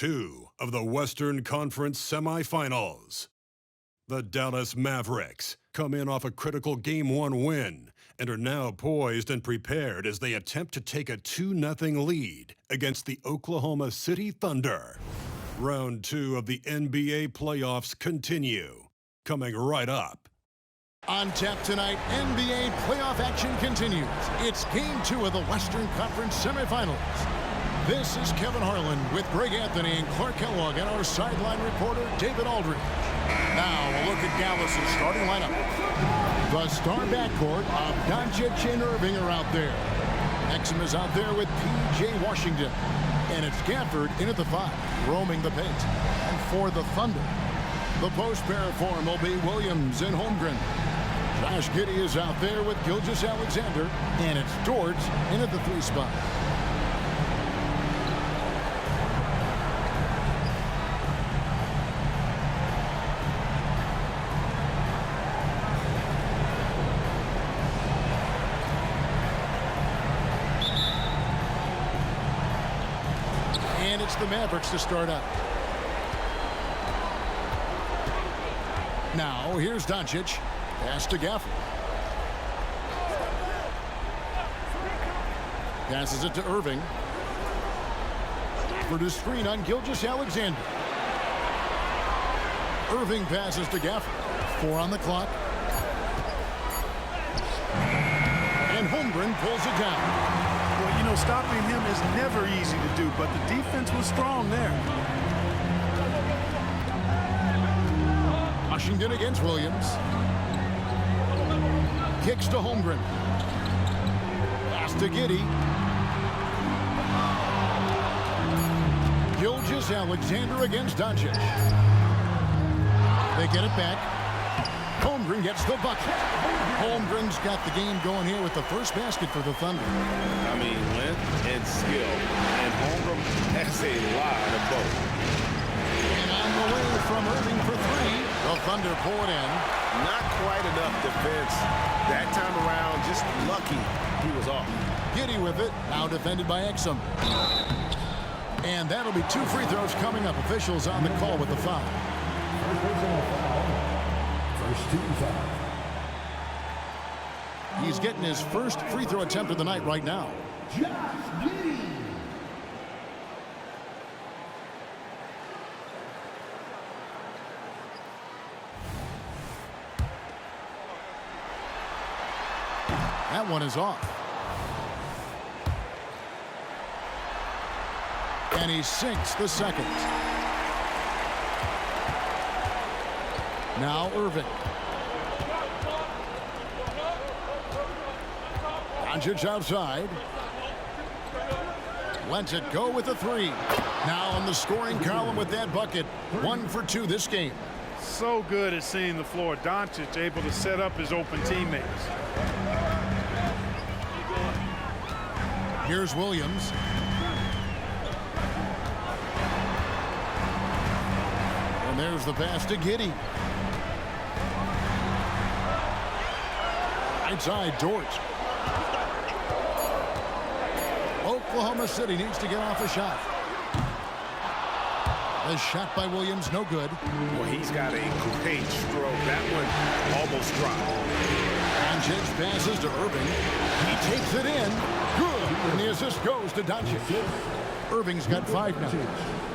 2 of the Western Conference semifinals. The Dallas Mavericks come in off a critical Game 1 win and are now poised and prepared as they attempt to take a 2-0 lead against the Oklahoma City Thunder. Round 2 of the NBA playoffs continue, coming right up. On tap tonight, NBA playoff action continues. It's Game 2 of the Western Conference semifinals. This is Kevin Harlan with Greg Anthony and Clark Kellogg and our sideline reporter, David Aldridge. Now, a look at Dallas' starting lineup. The star backcourt of Doncic and Irving are out there. Exum is out there with P.J. Washington. And it's Gafford in at the 5, roaming the paint. And for the Thunder, the post pair form will be Williams and Holmgren. Josh Giddey is out there with Gilgeous-Alexander. And it's George in at the 3 spot. And it's the Mavericks to start out. Now, here's Doncic. Pass to Gafford. Passes it to Irving. For the screen on Gilgeous-Alexander. Irving passes to Gafford. 4 on the clock. And Holmgren pulls it down. Well, you know, stopping him is never easy to do, but the defense was strong there. Washington against Williams. Kicks to Holmgren. Pass to Giddey. Gilgeous-Alexander against Doncic. They get it back. Holmgren gets the bucket. Holmgren's got the game going here with the first basket for the Thunder. I mean, length and skill. And Holmgren has a lot of both. And on the way from Irving for 3. The Thunder pull it in. Not quite enough defense. That time around, just lucky he was off. Giddey with it. Now defended by Exum. And that'll be 2 free throws coming up. Officials on the call with the foul. First team foul. He's getting his first free throw attempt of the night right now. Josh Giddey. That one is off. And he sinks the second. Now Irving. Doncic outside. Lets it go with a 3. Now on the scoring column with that bucket. 1 for 2 this game. So good at seeing the floor. Doncic able to set up his open teammates. Here's Williams. And there's the pass to Giddey. Inside Dort. Oklahoma City needs to get off a shot. The shot by Williams, no good. Well, he's got a great stroke. That one almost dropped. Doncic passes to Irving. He takes it in. Good. And the assist goes to Doncic. Irving's got 5 now.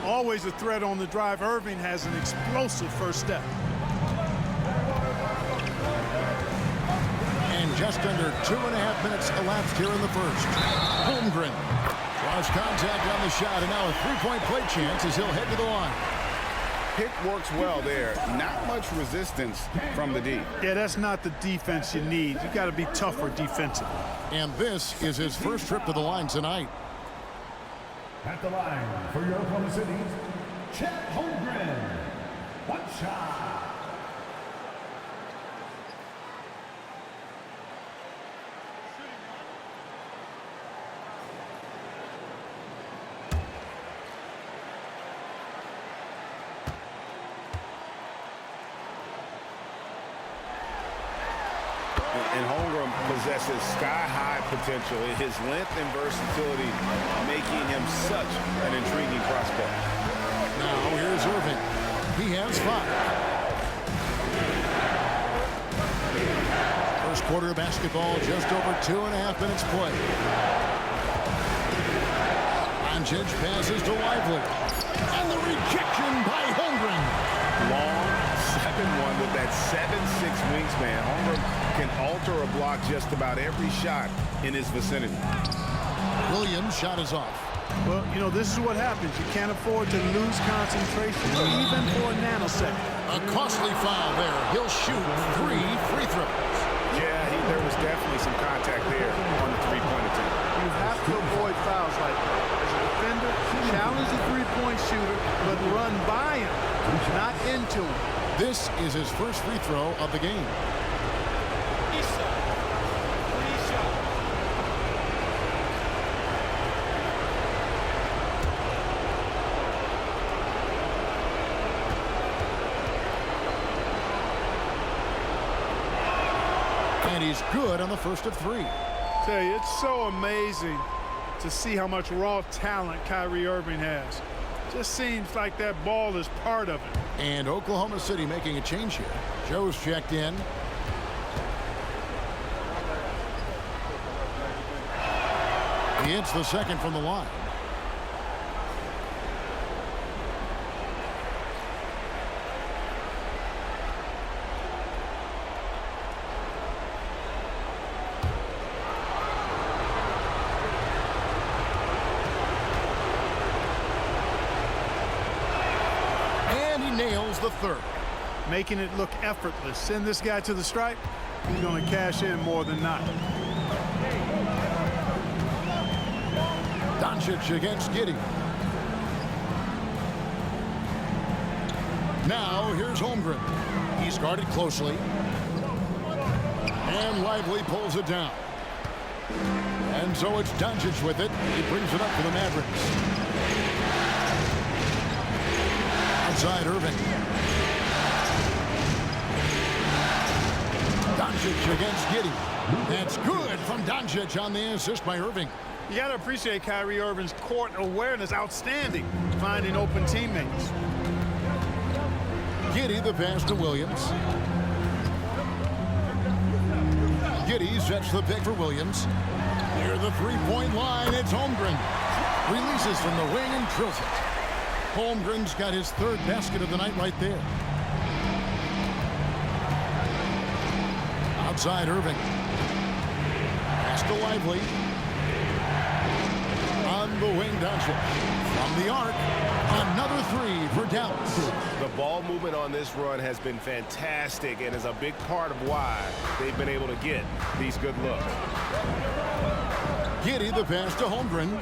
Always a threat on the drive. Irving has an explosive first step. And just under 2.5 minutes elapsed here in the first. Holmgren draws contact on the shot, and now a 3-point play chance as he'll head to the line. Pick works well there. Not much resistance from the D. Yeah, that's not the defense you need. You got to be tougher defensively. And this is his first trip to the line tonight. At the line for your Oklahoma City, Chet Holmgren. 1 shot. And Holmgren possesses sky-high potential. His length and versatility making him such an intriguing prospect. quarter of basketball, just over 2.5 minutes played. Doncic passes to Lively. And the rejection by Holmgren. Long 7-1 with that 7'6" wingspan. Holmgren can alter a block just about every shot in his vicinity. Williams' shot is off. Well, you know, this is what happens. You can't afford to lose concentration, even for a nanosecond. A costly foul there. He'll shoot 3 free throws. Yeah, there was definitely some contact there on the three-point attempt. You have to avoid fouls like that. As a defender, challenge the three-point shooter, but run by him, not into him. This is his first free throw of the game. And he's good on the first of 3. Tell you, it's so amazing to see how much raw talent Kyrie Irving has. Just seems like that ball is part of it. And Oklahoma City making a change here. Joe's checked in. He hits the second from the line. Nails the third. Making it look effortless. Send this guy to the stripe. He's going to cash in more than not. Doncic against Giddey. Now here's Holmgren. He's guarded closely. And Lively pulls it down. And so it's Doncic with it. He brings it up for the Mavericks. Outside Irving. Doncic against Giddey. That's good from Doncic on the assist by Irving. You got to appreciate Kyrie Irving's court awareness. Outstanding. Finding open teammates. Giddey the pass to Williams. Giddey sets the pick for Williams. Near the three-point line, it's Holmgren. Releases from the wing and drills it. Holmgren's got his third basket of the night right there. Outside Irving. Pass to Lively. On the wing, Doncic. From the arc, another 3 for Dallas. The ball movement on this run has been fantastic and is a big part of why they've been able to get these good looks. Giddey the pass to Holmgren.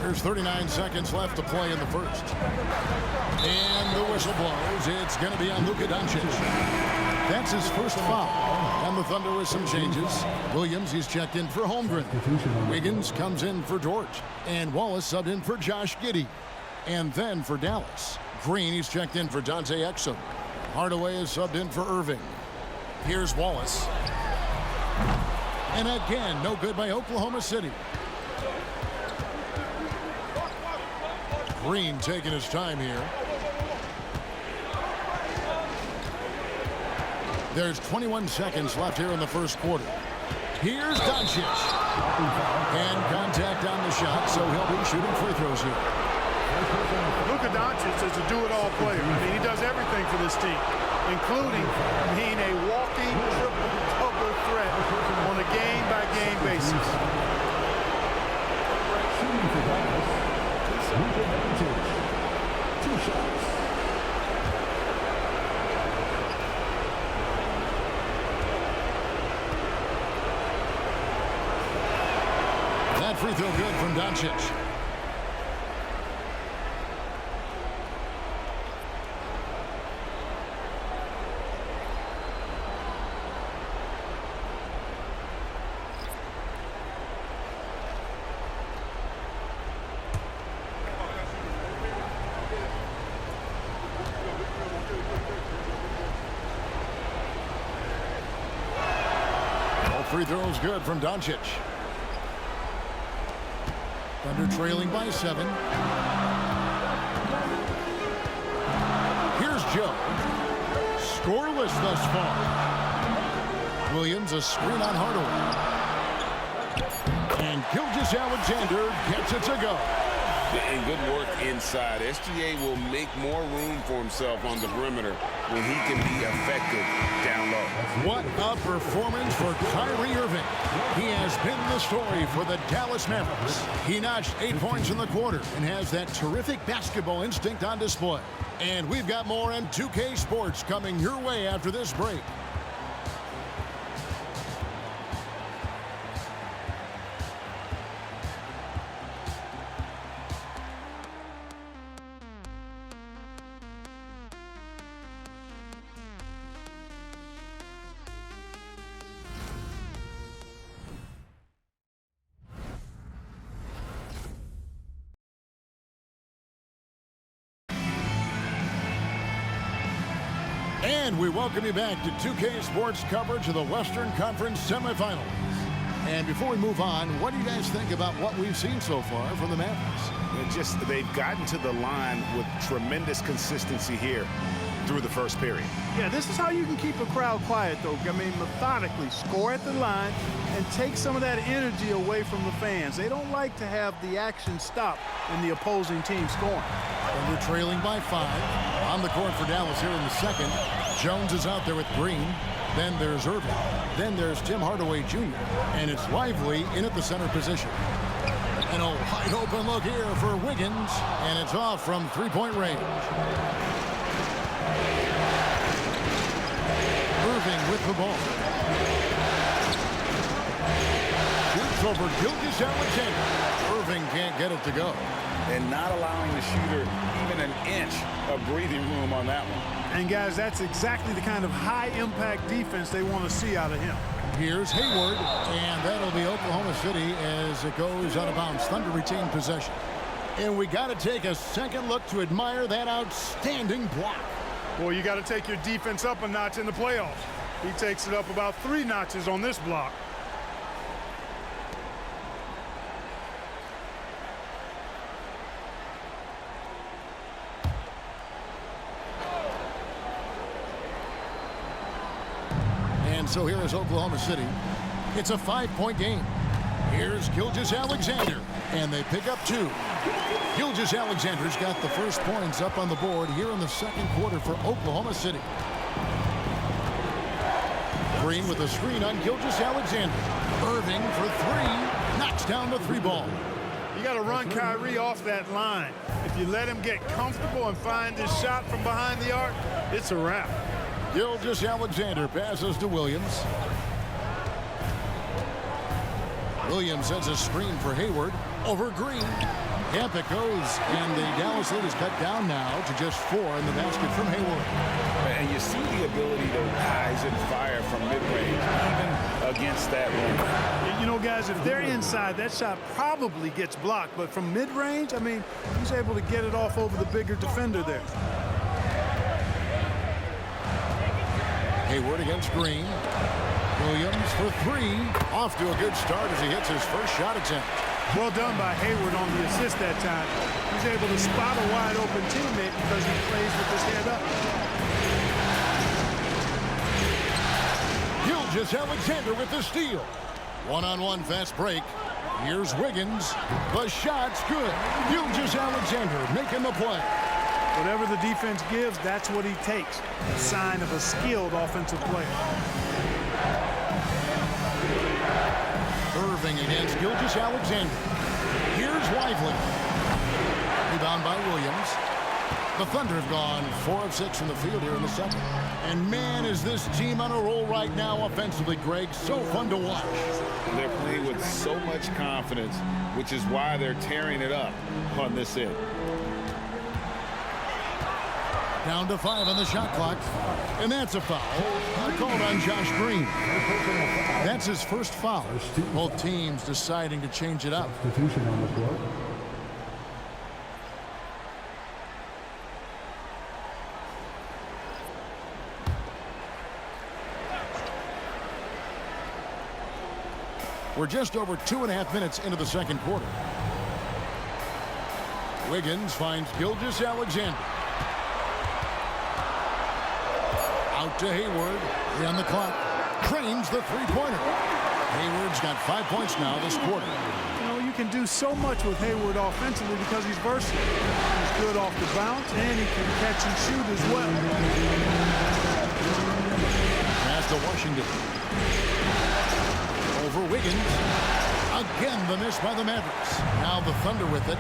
There's 39 seconds left to play in the first. And the whistle blows. It's going to be on Luka Doncic. That's his first foul. And the Thunder with some changes. Williams, he's checked in for Holmgren. Wiggins comes in for George. And Wallace subbed in for Josh Giddey. And then for Dallas. Green, he's checked in for Dante Exum. Hardaway is subbed in for Irving. Here's Wallace. And again, no good by Oklahoma City. Green taking his time here. There's 21 seconds left here in the first quarter. Here's Doncic. And contact on the shot, so he'll be shooting free throws here. Luka Doncic is a do-it-all player. I mean, he does everything for this team, including being a walking triple-double threat on a game-by-game basis. Shooting for Dallas, Luka Doncic. 2 shots. That free throw good from Doncic. Free throws good from Doncic. Thunder trailing by 7. Here's Joe. scoreless thus far. Williams, a screen on Hardaway. And Gilgeous-Alexander gets it to go. And good work inside. SGA will make more room for himself on the perimeter when he can be effective down low. What a performance for Kyrie Irving. He has been the story for the Dallas Mavericks. He notched 8 points in the quarter and has that terrific basketball instinct on display. And we've got more M2K Sports coming your way after this break. And we welcome you back to 2K Sports coverage of the Western Conference semifinals. And before we move on, what do you guys think about what we've seen so far from the Mavericks? They've gotten to the line with tremendous consistency here through the first period. Yeah, this is how you can keep a crowd quiet, though. I mean, methodically score at the line and take some of that energy away from the fans. They don't like to have the action stop in the opposing team scoring. And we're trailing by 5. On the court for Dallas here in the second. Jones is out there with Green. Then there's Irving. Then there's Tim Hardaway Jr. And it's Lively in at the center position. And a wide open look here for Wiggins. And it's off from three-point range. Irving with the ball. Shoots over Gilgeous-Alexander. Irving can't get it to go. And not allowing the shooter even an inch of breathing room on that one. And, guys, that's exactly the kind of high-impact defense they want to see out of him. Here's Hayward, and that'll be Oklahoma City as it goes out of bounds. Thunder retain possession. And we got to take a second look to admire that outstanding block. Well, you got to take your defense up a notch in the playoffs. He takes it up about 3 notches on this block. And so here is Oklahoma City. It's a 5-point game. Here's Gilgeous-Alexander, and they pick up 2. Gilgeous-Alexander's got the first points up on the board here in the second quarter for Oklahoma City. Green with a screen on Gilgeous-Alexander. Irving for 3. Knocks down the 3-ball. You got to run Kyrie off that line. If you let him get comfortable and find his shot from behind the arc, it's a wrap. Gilgeous-Alexander passes to Williams. Williams sends a screen for Hayward over Green. Camp it goes, and the Dallas lead is cut down now to just 4 in the basket from Hayward. And you see the ability to rise and fire from mid-range, even against that rim. You know, guys, if they're inside, that shot probably gets blocked. But from mid-range, I mean, he's able to get it off over the bigger defender there. Hayward against Green. Williams for 3. Off to a good start as he hits his first shot attempt. Well done by Hayward on the assist that time. He's able to spot a wide open teammate because he plays with his head up. Gilgeous-Alexander with the steal. One-on-one fast break. Here's Wiggins. The shot's good. Gilgeous-Alexander making the play. Whatever the defense gives, that's what he takes. A sign of a skilled offensive player. Irving against Gilgeous-Alexander. Here's Lively. Rebound by Williams. The Thunder have gone 4 of 6 from the field here in the second. And man, is this team on a roll right now offensively, Greg. So fun to watch. They're playing with so much confidence, which is why they're tearing it up on this end. Down to 5 on the shot clock. And that's a foul. Called on Josh Green. That's his first foul. Both teams deciding to change it up. Substitution on the floor. We're just over 2.5 minutes into the second quarter. Wiggins finds Gilgeous-Alexander. Out to Hayward. 3 on the clock. Cranes the three-pointer. Hayward's got 5 points now this quarter. You know, you can do so much with Hayward offensively because he's versatile. He's good off the bounce, and he can catch and shoot as well. Pass to Washington. Over Wiggins. Again, the miss by the Mavericks. Now the Thunder with it.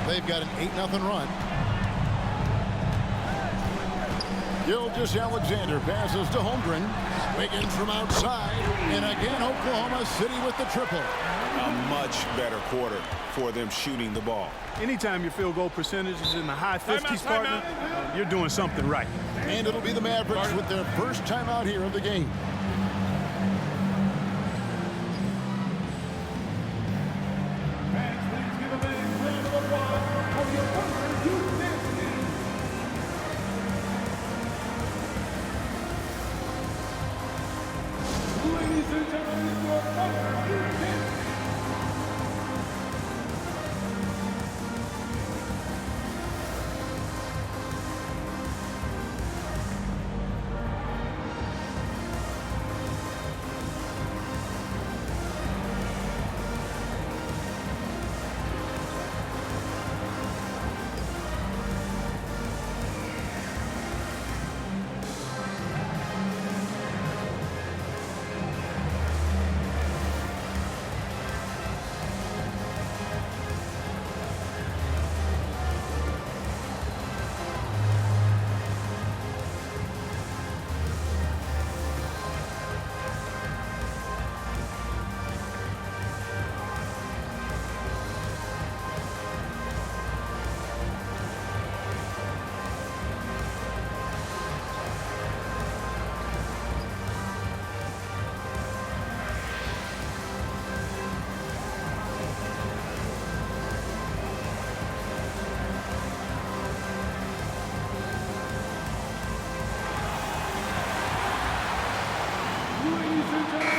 They've got an 8-0 run. Gilgeous-Alexander passes to Holmgren. Wiggins from outside. And again, Oklahoma City with the triple. A much better quarter for them shooting the ball. Anytime your field goal percentage is in the high 50s, partner, you're doing something right. And it'll be the Mavericks with their first timeout here of the game.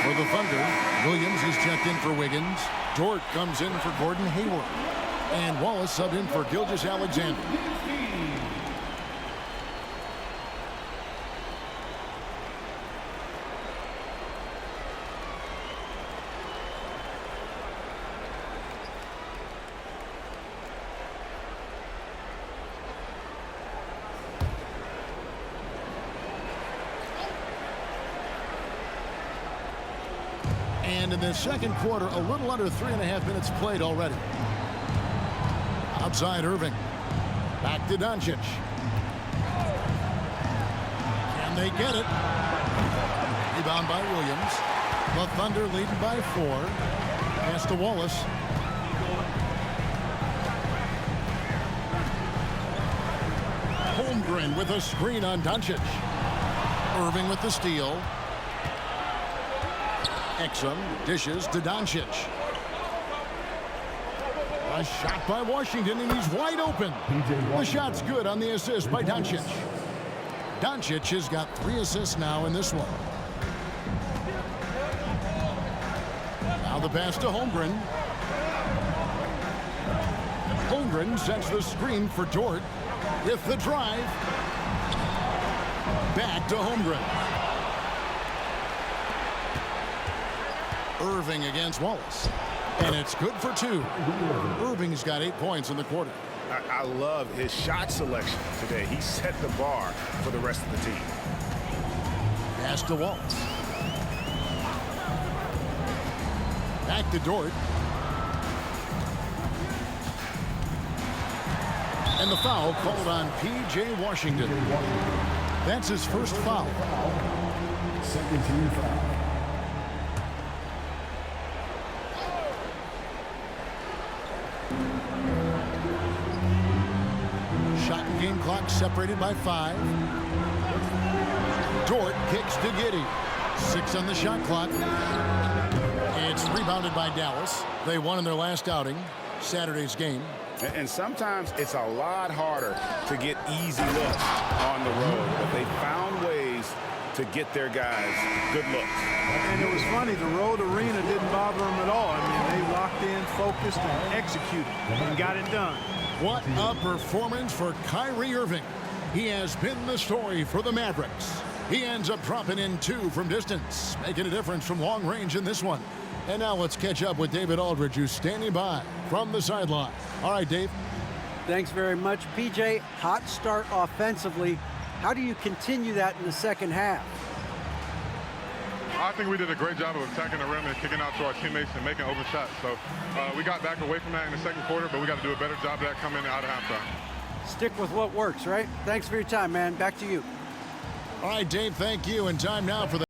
For the Thunder, Williams is checked in for Wiggins. Dort comes in for Gordon Hayward. And Wallace subbed in for Gilgeous-Alexander. And in the second quarter, a little under 3.5 minutes played already. Outside Irving. Back to Doncic. Can they get it? Rebound by Williams. The Thunder leading by 4. Pass to Wallace. Holmgren with a screen on Doncic. Irving with the steal. Exum dishes to Doncic. A shot by Washington, and he's wide open. The shot's good on the assist by Doncic. Doncic has got 3 assists now in this one. Now the pass to Holmgren. Holmgren sets the screen for Dort with the drive. Back to Holmgren. Irving against Wallace. And it's good for 2. Irving's got 8 points in the quarter. I love his shot selection today. He set the bar for the rest of the team. Pass to Wallace. Back to Dort. And the foul called on P.J. Washington. That's his first foul. Second team foul. Shot and game clock separated by 5. Dort kicks to Giddey. 6 on the shot clock. It's rebounded by Dallas. They won in their last outing, Saturday's game. And sometimes it's a lot harder to get easy looks on the road, but they found ways to get their guys good looks. And it was funny, the road arena didn't bother them at all. I mean, they locked in, focused, and executed, and got it done. What a performance for Kyrie Irving. He has been the story for the Mavericks. He ends up dropping in 2 from distance, making a difference from long range in this one. And now let's catch up with David Aldridge, who's standing by from the sideline. All right, Dave. Thanks very much, PJ. Hot start offensively. How do you continue that in the second half? I think we did a great job of attacking the rim and kicking out to our teammates and making open shots. So we got back away from that in the second quarter, but we got to do a better job of that coming out of halftime. Stick with what works, right? Thanks for your time, man. Back to you. All right, Dave, thank you. And time now for the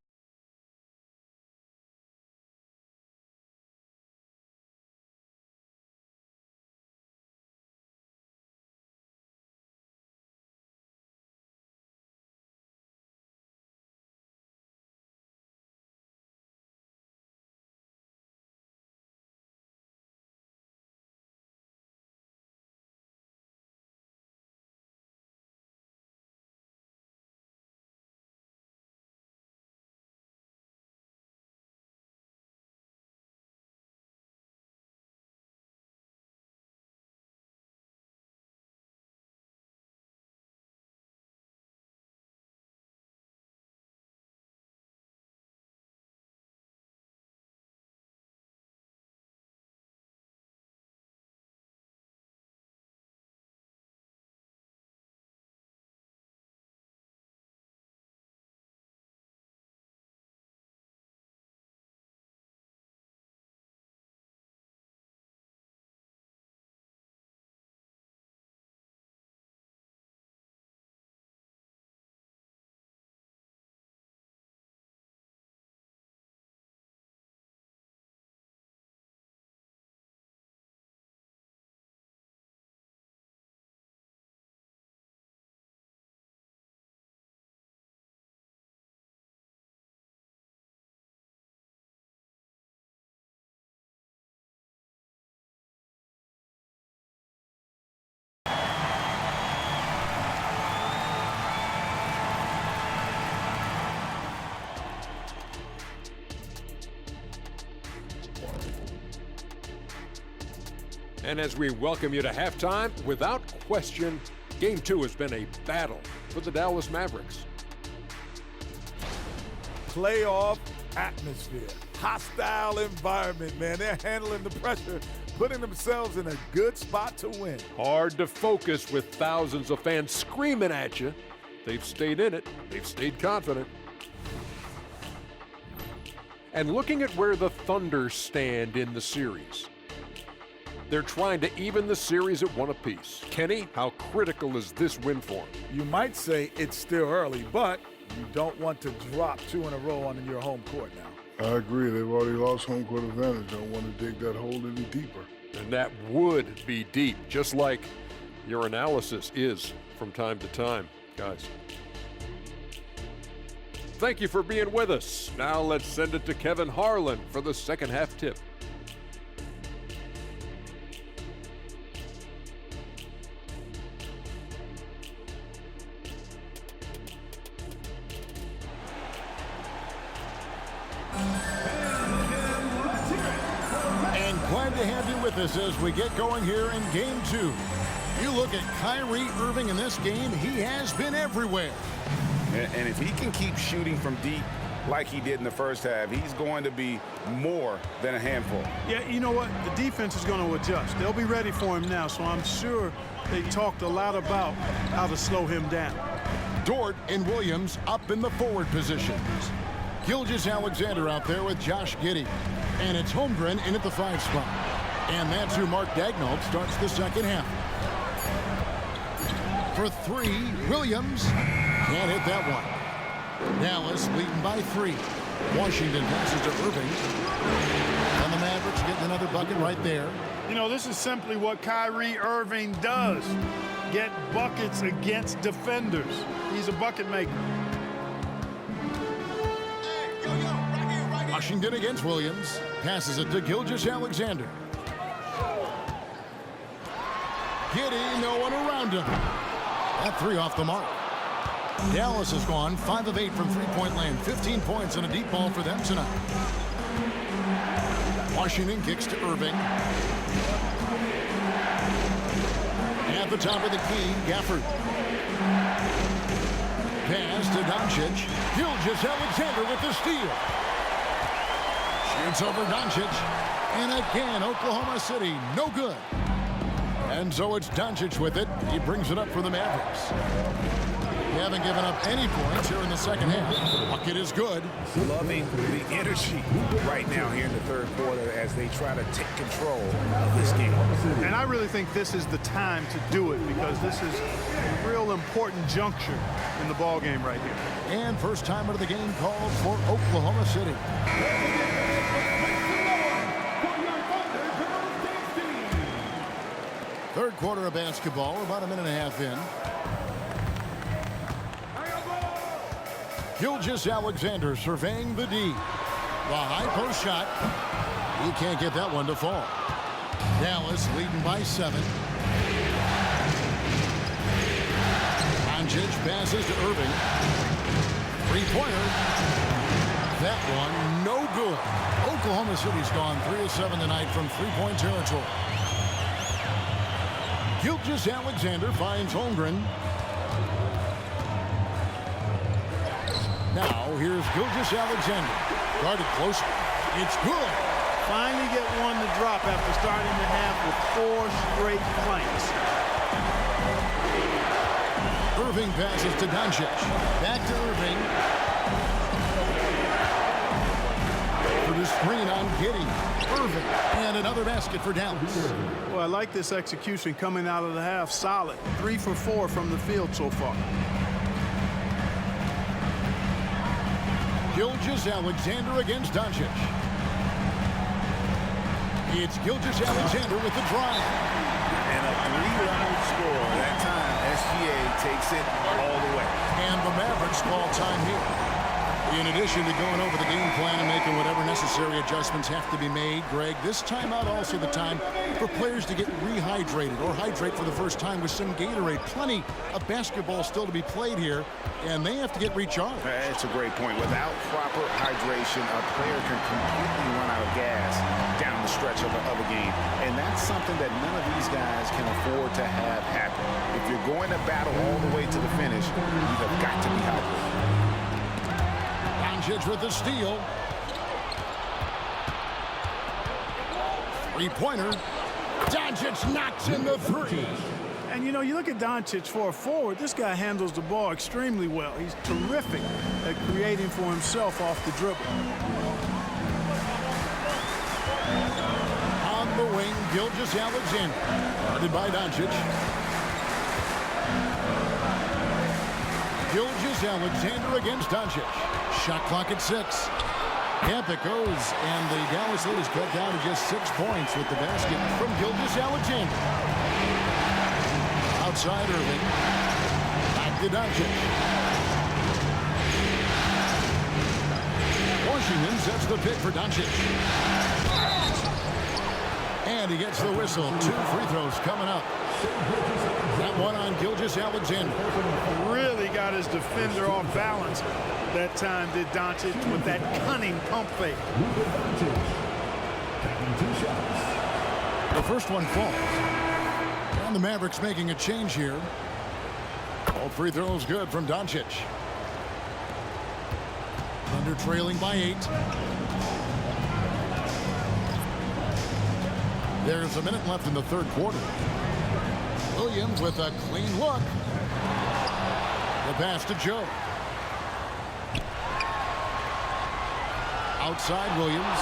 And as we welcome you to halftime, without question, Game 2 has been a battle for the Dallas Mavericks. Playoff atmosphere, hostile environment, man. They're handling the pressure, putting themselves in a good spot to win. Hard to focus with thousands of fans screaming at you. They've stayed in it. They've stayed confident. And looking at where the Thunder stand in the series, they're trying to even the series at 1 apiece. Kenny, how critical is this win for them? You might say it's still early, but you don't want to drop 2 in a row on your home court now. I agree. They've already lost home court advantage. Don't want to dig that hole any deeper. And that would be deep, just like your analysis is from time to time, guys. Thank you for being with us. Now let's send it to Kevin Harlan for the second half tip. Glad to have you with us as we get going here in Game 2. You look at Kyrie Irving in this game, he has been everywhere. And if he can keep shooting from deep like he did in the first half, he's going to be more than a handful. Yeah, you know what? The defense is going to adjust. They'll be ready for him now, so I'm sure they talked a lot about how to slow him down. Dort and Williams up in the forward positions. Gilgeous-Alexander out there with Josh Giddey. And it's Holmgren in at the 5 spot. And that's who Mark Daigneault starts the second half. For 3, Williams can't hit that one. Dallas leading by 3. Washington passes to Irving. And the Mavericks getting another bucket right there. You know, this is simply what Kyrie Irving does. Get buckets against defenders. He's a bucket maker. Washington against Williams. Passes it to Gilgeous-Alexander. Giddey, no one around him. That 3 off the mark. Dallas has gone 5 of 8 from three-point land. 15 points and a deep ball for them tonight. Washington kicks to Irving. At the top of the key, Gafford. pass to Doncic. Gilgeous-Alexander with the steal. Shoots over Doncic. And again, Oklahoma City, no good. And so it's Doncic with it. He brings it up for the Mavericks. They haven't given up any points here in the second half. Bucket is good. Loving the energy right now here in the third quarter as they try to take control of this game. And I really think this is the time to do it because this is a real important juncture in the ball game right here. And first time out of the game called for Oklahoma City. Third quarter of basketball, about a minute and a half in. Gilgeous-Alexander surveying the D. The high post shot. He can't get that one to fall. Dallas leading by 7. Doncic passes to Irving. Three-pointer. That one no good. Oklahoma City's gone 3 of 7 tonight from three-point territory. Gilgeous-Alexander finds Holmgren. Now, here's Gilgeous-Alexander. Guarded close. It's good. Finally get one to drop after starting the half with 4 straight planks. Irving passes to Doncic. Back to Irving. For the screen on Giddey. Irving. And another basket for Dallas. Well, I like this execution coming out of the half. Solid. 3 for 4 from the field so far. Gilgeous-Alexander against Doncic. It's Gilgeous-Alexander with the drive. And a 3-round score. That time, SGA takes it all the way. And the Mavericks call time here. In addition to going over the game plan and making whatever necessary adjustments have to be made, Greg, this timeout also the time for players to get rehydrated or hydrate for the first time with some Gatorade. Plenty of basketball still to be played here, and they have to get recharged. That's a great point. Without proper hydration, a player can completely run out of gas down the stretch of a game. And that's something that none of these guys can afford to have happen. If you're going to battle all the way to the finish, you have got to be hydrated. Doncic with the steal. Three-pointer. Doncic knocks in the 3. And, you know, you look at Doncic for a forward, this guy handles the ball extremely well. He's terrific at creating for himself off the dribble. On the wing, Gilgeous-Alexander. Guarded by Doncic. Gilgeous-Alexander against Doncic. Shot clock at 6. Camp it goes, and the Dallas lead is cut down to just 6 points with the basket from Gilgeous-Alexander. Outside Irving. Back to Doncic. Washington sets the pick for Doncic. And he gets the whistle. 2 free throws coming up. That one on Gilgeous-Alexander. Really got his defender off balance that time, did Doncic, with that cunning pump fake. The first one falls. And the Mavericks making a change here. All free throws good from Doncic. Thunder trailing by 8. There's a minute left in the third quarter. Williams with a clean look. The pass to Joe. Outside Williams.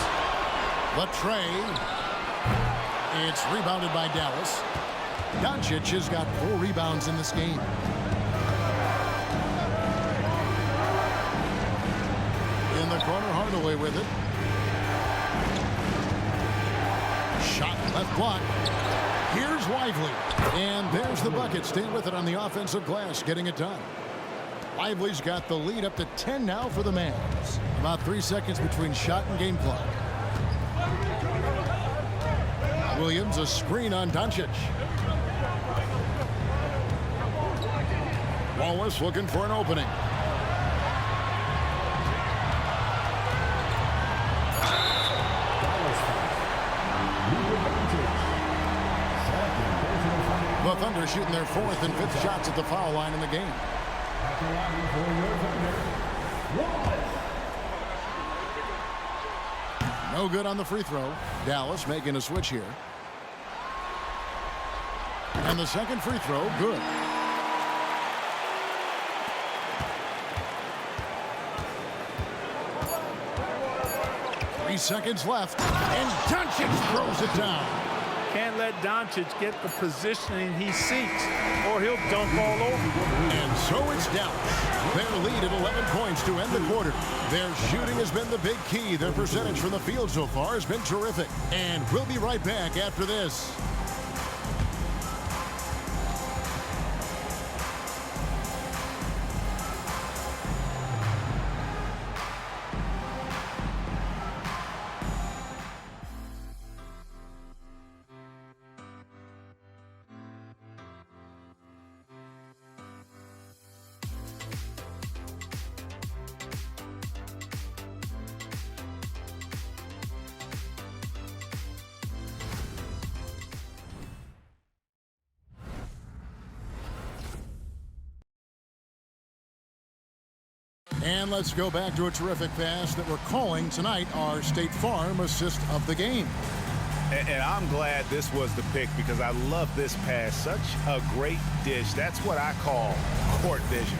The tray. It's rebounded by Dallas. Doncic has got 4 rebounds in this game. In the corner, Hardaway with it. Shot left block. Here's Lively. And there's the bucket. Staying with it on the offensive glass, getting it done. Lively's got the lead up to 10 now for the Mavs. About 3 seconds between shot and game clock. Williams, a screen on Doncic. Wallace looking for an opening. The Thunder shooting their 4th and 5th shots at the foul line in the game. At the line for your Thunder, Wallace. No good on the free throw. Dallas making a switch here. And the second free throw, good. Seconds left, and Doncic throws it down. Can't let Doncic get the positioning he seeks, or he'll dunk all over. And so it's Dallas. Their lead at 11 points to end the quarter. Their shooting has been the big key. Their percentage from the field so far has been terrific. And we'll be right back after this. And let's go back to a terrific pass that we're calling tonight our State Farm assist of the game. And I'm glad this was the pick because I love this pass. Such a great dish. That's what I call court vision.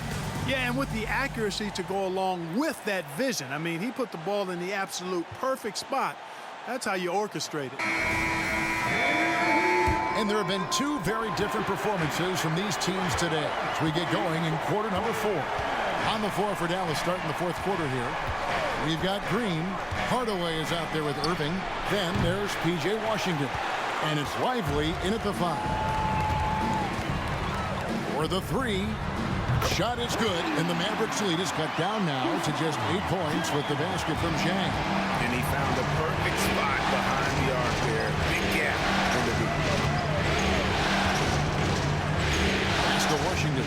Yeah, and with the accuracy to go along with that vision. I mean, he put the ball in the absolute perfect spot. That's how you orchestrate it. And there have been two very different performances from these teams today as we get going in quarter number 4. On the floor for Dallas starting the fourth quarter here. We've got Green. Hardaway is out there with Irving. Then there's P.J. Washington. And it's Lively in at the 5. For the 3. Shot is good, and the Mavericks lead is cut down now to just 8 points with the basket from Zhang. And he found the perfect spot behind the arc there. Big gap in the deep. Pass to Washington.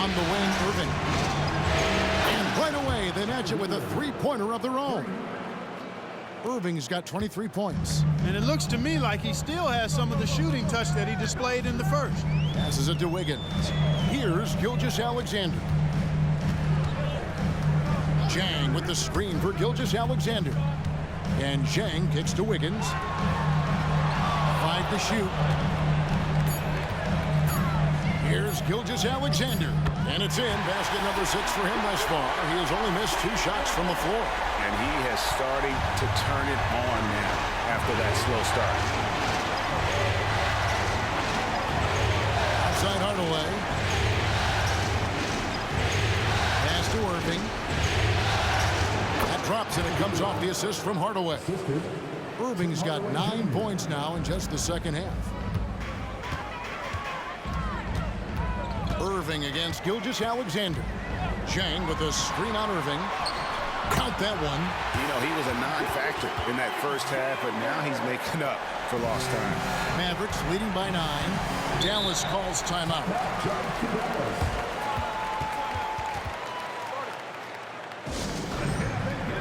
On the wing, Irving. And right away, they match it with a three-pointer of their own. Irving's got 23 points. And it looks to me like he still has some of the shooting touch that he displayed in the first. Passes it to Wiggins. Here's Gilgeous-Alexander. Zhang with the screen for Gilgeous-Alexander. And Zhang kicks to Wiggins. 5 to shoot. Here's Gilgeous-Alexander. And it's in. Basket number 6 for him thus far. He has only missed 2 shots from the floor. And he has started to turn it on now after that slow start. Outside Hardaway. Pass to Irving. That drops and it comes off the assist from Hardaway. Irving's got 9 points now in just the second half. Irving against Gilgeous-Alexander. Zhang with a screen on Irving. Count that one. You know, he was a non-factor in that first half, but now he's making up for lost time. Mavericks leading by 9. Dallas calls timeout.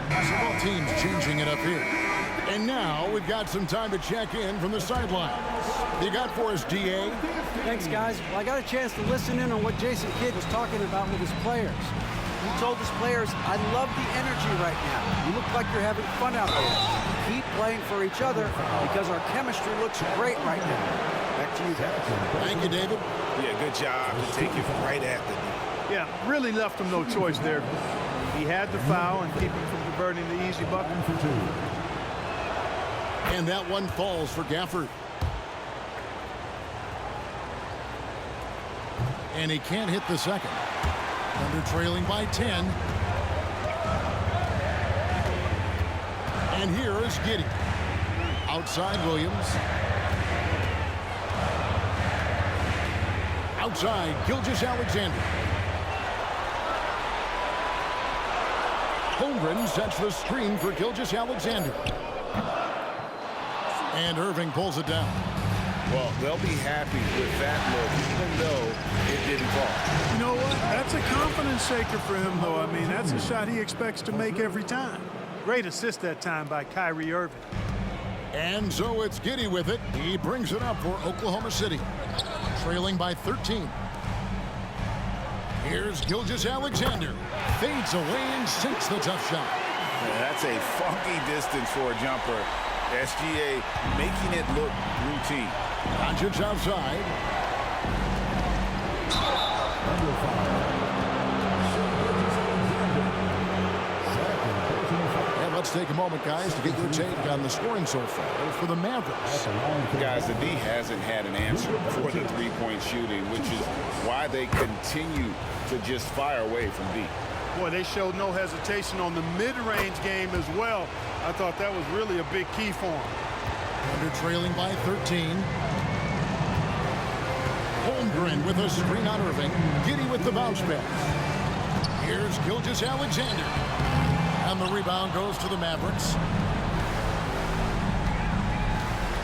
Basketball teams changing it up here. And now we've got some time to check in from the sidelines. You got for us, D.A.? Thanks, guys. Well, I got a chance to listen in on what Jason Kidd was talking about with his players. He told his players, I love the energy right now. You look like you're having fun out there. Keep playing for each other because our chemistry looks great right now. Back to you, guys. Thank you, David. Yeah, good job to take it right at the knee. Yeah, really left him no choice there. He had the foul and keep him from converting the easy bucket. And that one falls for Gafford. And he can't hit the second. Thunder trailing by 10. And here is Giddey. Outside Williams. Outside Gilgeous-Alexander. Holmgren sets the screen for Gilgeous-Alexander. And Irving pulls it down. Well, they'll be happy with that look, even though it didn't fall. You know what? That's a confidence shaker for him, though. I mean, that's a shot he expects to make every time. Great assist that time by Kyrie Irving. And so it's Giddey with it. He brings it up for Oklahoma City. Trailing by 13. Here's Gilgeous-Alexander. Fades away and sinks the tough shot. That's a funky distance for a jumper. SGA making it look routine. Doncic outside. And let's take a moment, guys, to get your take on the scoring so far for the Mavericks. Guys, the D hasn't had an answer for the three-point shooting, which is why they continue to just fire away from deep. Boy, they showed no hesitation on the mid-range game as well. I thought that was really a big key for them. Under trailing by 13. Holmgren with a screen on Irving. Giddey with the bounce pass. Here's Gilgeous-Alexander. And the rebound goes to the Mavericks.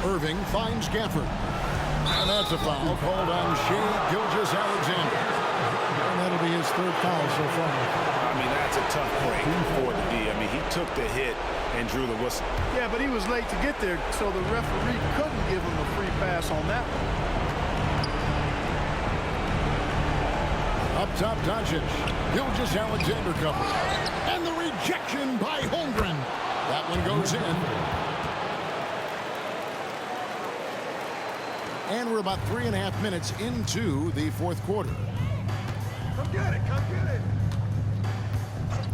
Irving finds Gafford. And that's a foul called on Shai Gilgeous-Alexander. And that'll be his third foul so far. I mean, that's a tough break for the D. I mean, he took the hit and drew the whistle. Yeah, but he was late to get there, so the referee couldn't give him a free pass on that one. Up top, Doncic. Gilgeous-Alexander covered. And the rejection by Holmgren. That one goes in. And we're about 3.5 minutes into the fourth quarter. Come get it, come get it.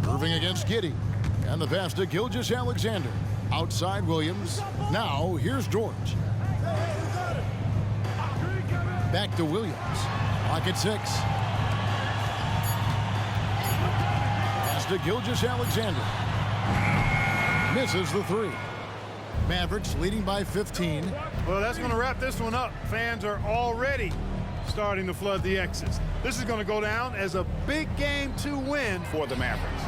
Irving against Giddey. And the pass to Gilgeous-Alexander. Outside Williams. Now, here's George. Back to Williams. Clock at 6. Pass to Gilgeous-Alexander. Misses the 3. Mavericks leading by 15. Well, that's going to wrap this one up. Fans are already starting to flood the X's. This is going to go down as a big game to win for the Mavericks.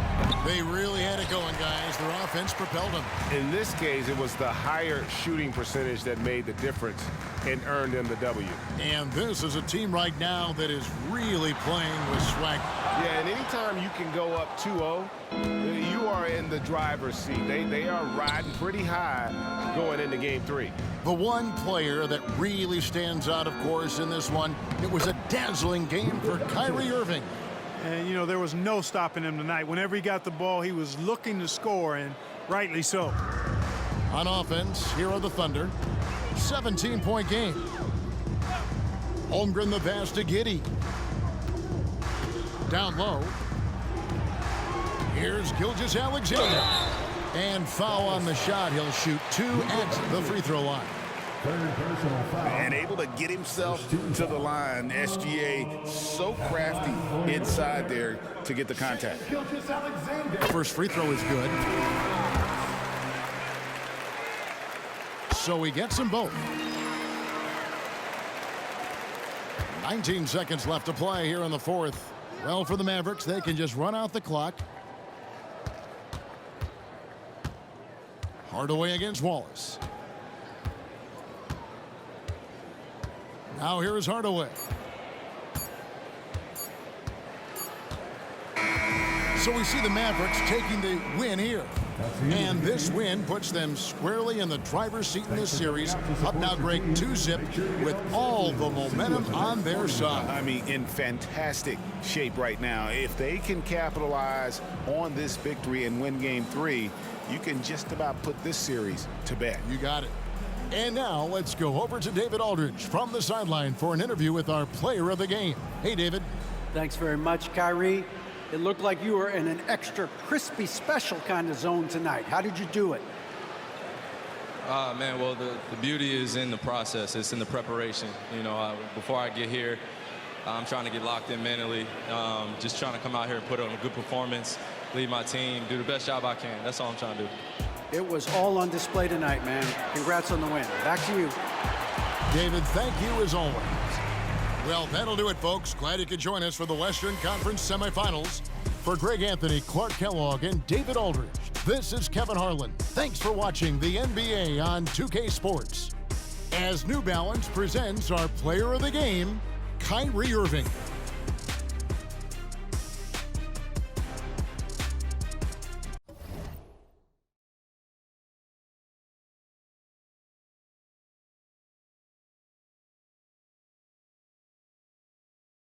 They really had it going, guys. Their offense propelled them. In this case, it was the higher shooting percentage that made the difference and earned them the W. And this is a team right now that is really playing with swag. Yeah, and anytime you can go up 2-0, you are in the driver's seat. They are riding pretty high going into game 3. The one player that really stands out, of course, in this one, it was a dazzling game for Kyrie Irving. And, you know, there was no stopping him tonight. Whenever he got the ball, he was looking to score, and rightly so. On offense, here are the Thunder. 17-point game. Holmgren the pass to Giddey. Down low. Here's Gilgeous-Alexander. And foul on the shot. He'll shoot 2 at the free throw line. And able to get himself to the line. SGA so crafty inside there to get the contact. First free throw is good. So he gets them both. 19 seconds left to play here in the fourth. Well, for the Mavericks, they can just run out the clock. Hardaway against Wallace. Now here is Hardaway. So we see the Mavericks taking the win here. And this win puts them squarely in the driver's seat in this series. Up now, Greg, 2-zip with all the momentum on their side. I mean, in fantastic shape right now. If they can capitalize on this victory and win game 3, you can just about put this series to bed. You got it. And now let's go over to David Aldridge from the sideline for an interview with our player of the game. Hey, David. Thanks very much, Kyrie. It looked like you were in an extra crispy special kind of zone tonight. How did you do it? Man, well, the beauty is in the process. It's in the preparation. You know, before I get here, I'm trying to get locked in mentally. Just trying to come out here and put on a good performance, lead my team, do the best job I can. That's all I'm trying to do. It was all on display tonight, man. Congrats on the win. Back to you. David, thank you as always. Well, that'll do it, folks. Glad you could join us for the Western Conference semifinals. For Greg Anthony, Clark Kellogg, and David Aldridge, this is Kevin Harlan. Thanks for watching the NBA on 2K Sports. As New Balance presents our player of the game, Kyrie Irving.